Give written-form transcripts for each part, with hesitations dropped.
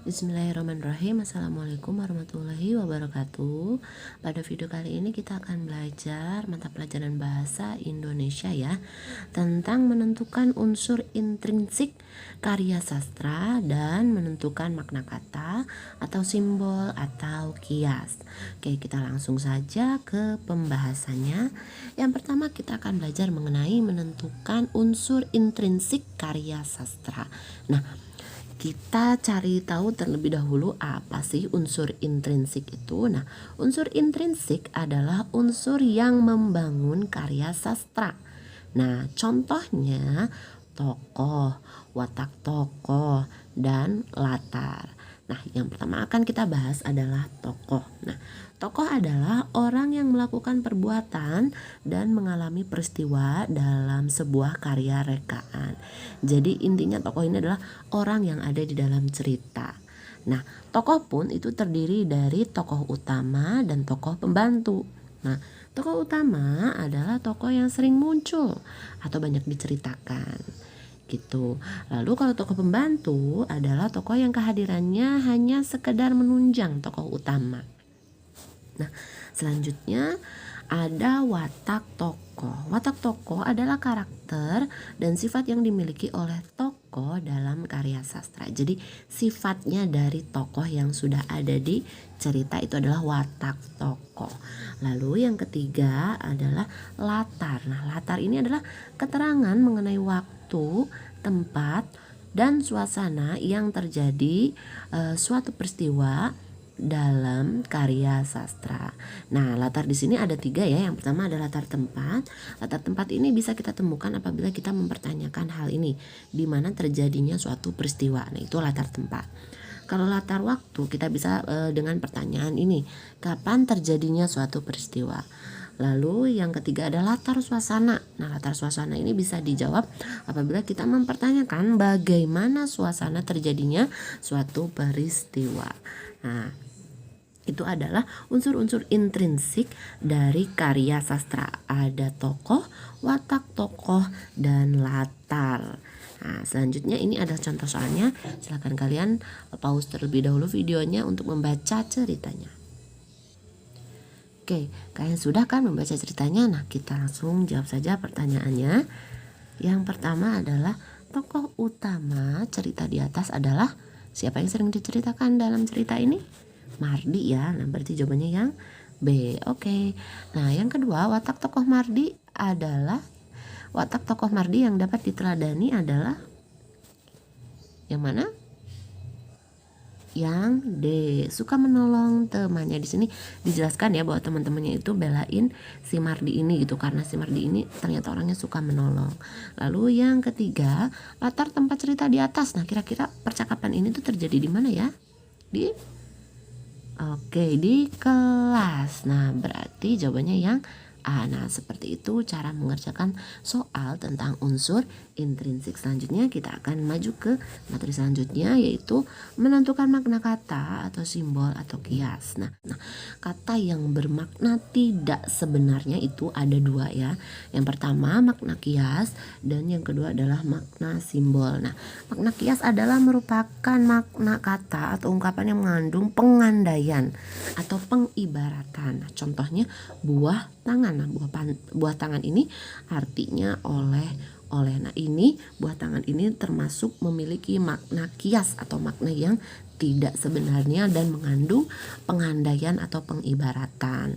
Bismillahirrahmanirrahim. Assalamualaikum warahmatullahi wabarakatuh. Pada video kali ini kita akan belajar mata pelajaran bahasa Indonesia ya, tentang menentukan unsur intrinsik karya sastra dan menentukan makna kata atau simbol atau kias. Oke, kita langsung saja ke pembahasannya. Yang pertama kita akan belajar mengenai menentukan unsur intrinsik karya sastra. Nah, kita cari tahu terlebih dahulu apa sih unsur intrinsik itu. Nah, unsur intrinsik adalah unsur yang membangun karya sastra. Nah, contohnya tokoh, watak tokoh, dan latar. Nah, yang pertama akan kita bahas adalah tokoh. Nah, tokoh adalah orang yang melakukan perbuatan dan mengalami peristiwa dalam sebuah karya rekaan. Jadi intinya tokoh ini adalah orang yang ada di dalam cerita. Nah, tokoh pun itu terdiri dari tokoh utama dan tokoh pembantu. Nah, tokoh utama adalah tokoh yang sering muncul atau banyak diceritakan gitu. Lalu kalau tokoh pembantu adalah tokoh yang kehadirannya hanya sekedar menunjang tokoh utama. Nah, selanjutnya ada watak tokoh. Watak tokoh adalah karakter dan sifat yang dimiliki oleh tokoh dalam karya sastra. Jadi sifatnya dari tokoh yang sudah ada di cerita itu adalah watak tokoh. Lalu yang ketiga adalah latar. Nah, latar ini adalah keterangan mengenai waktu, tempat, dan suasana yang terjadi suatu peristiwa dalam karya sastra. Nah, latar di sini ada 3 ya. Yang pertama ada latar tempat. Latar tempat ini bisa kita temukan apabila kita mempertanyakan hal ini, di mana terjadinya suatu peristiwa. Nah, itu latar tempat. Kalau latar waktu kita bisa dengan pertanyaan ini, kapan terjadinya suatu peristiwa. Lalu yang ketiga ada latar suasana. Nah, latar suasana ini bisa dijawab apabila kita mempertanyakan bagaimana suasana terjadinya suatu peristiwa. Nah, itu adalah unsur-unsur intrinsik dari karya sastra. Ada tokoh, watak tokoh, dan latar. Nah, selanjutnya ini ada contoh soalnya. Silakan kalian pause terlebih dahulu videonya untuk membaca ceritanya. Oke, kalian sudah kan membaca ceritanya? Nah, kita langsung jawab saja pertanyaannya. Yang pertama adalah tokoh utama cerita di atas adalah siapa yang sering diceritakan dalam cerita ini? Mardi ya. Nah, berarti jawabannya yang B. Oke. Nah, yang kedua, watak tokoh Mardi yang dapat diteladani adalah yang mana? Yang D, suka menolong temannya. Di sini dijelaskan ya bahwa teman-temannya itu belain si Mardi ini gitu, karena si Mardi ini ternyata orangnya suka menolong. Lalu yang ketiga, latar tempat cerita di atas. Nah, kira-kira percakapan ini tuh terjadi di mana ya? Di kelas. Nah, berarti jawabannya yang A. Nah, seperti itu cara mengerjakan soal tentang unsur intrinsik. Selanjutnya kita akan maju ke materi selanjutnya, yaitu menentukan makna kata atau simbol atau kias. Nah, kata yang bermakna tidak sebenarnya itu ada 2 ya. Yang pertama makna kias dan yang kedua adalah makna simbol. Nah, makna kias adalah merupakan makna kata atau ungkapan yang mengandung pengandaian atau pengibaratan. Nah, contohnya buah tangan. Nah, buah tangan ini artinya oleh. Nah, ini buah tangan ini termasuk memiliki makna kias atau makna yang tidak sebenarnya dan mengandung pengandaian atau pengibaratan.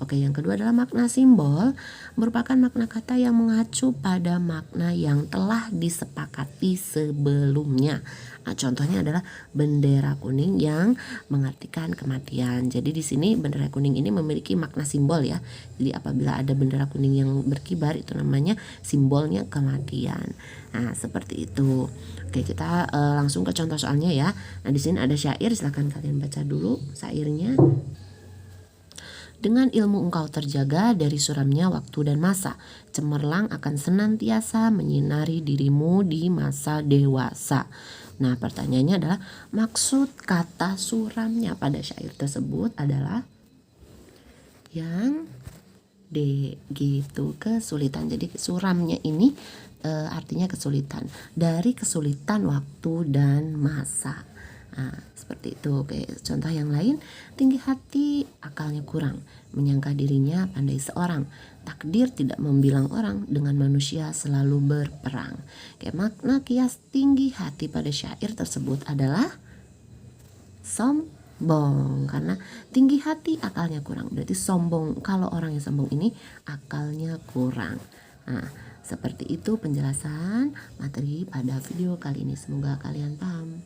Oke, yang kedua adalah makna simbol, merupakan makna kata yang mengacu pada makna yang telah disepakati sebelumnya. Nah, contohnya adalah bendera kuning yang mengartikan kematian. Jadi di sini bendera kuning ini memiliki makna simbol ya. Jadi apabila ada bendera kuning yang berkibar itu namanya simbolnya kematian. Nah, seperti itu. Oke, kita langsung ke contoh soalnya ya. Nah, di sini ada syair, silakan kalian baca dulu syairnya. Dengan ilmu engkau terjaga dari suramnya waktu dan masa, cemerlang akan senantiasa menyinari dirimu di masa dewasa. Nah, pertanyaannya adalah maksud kata suramnya pada syair tersebut adalah yang D gitu, kesulitan. Jadi suramnya ini artinya kesulitan, dari kesulitan waktu dan masa. Nah, Seperti itu. Oke, contoh yang lain, tinggi hati, akalnya kurang, menyangka dirinya pandai seorang, takdir tidak membilang orang, dengan manusia selalu berperang. Oke, makna kias tinggi hati pada syair tersebut adalah sombong, karena tinggi hati akalnya kurang, berarti sombong. Kalau orang yang sombong ini akalnya kurang. Nah, seperti itu penjelasan materi pada video kali ini, semoga kalian paham.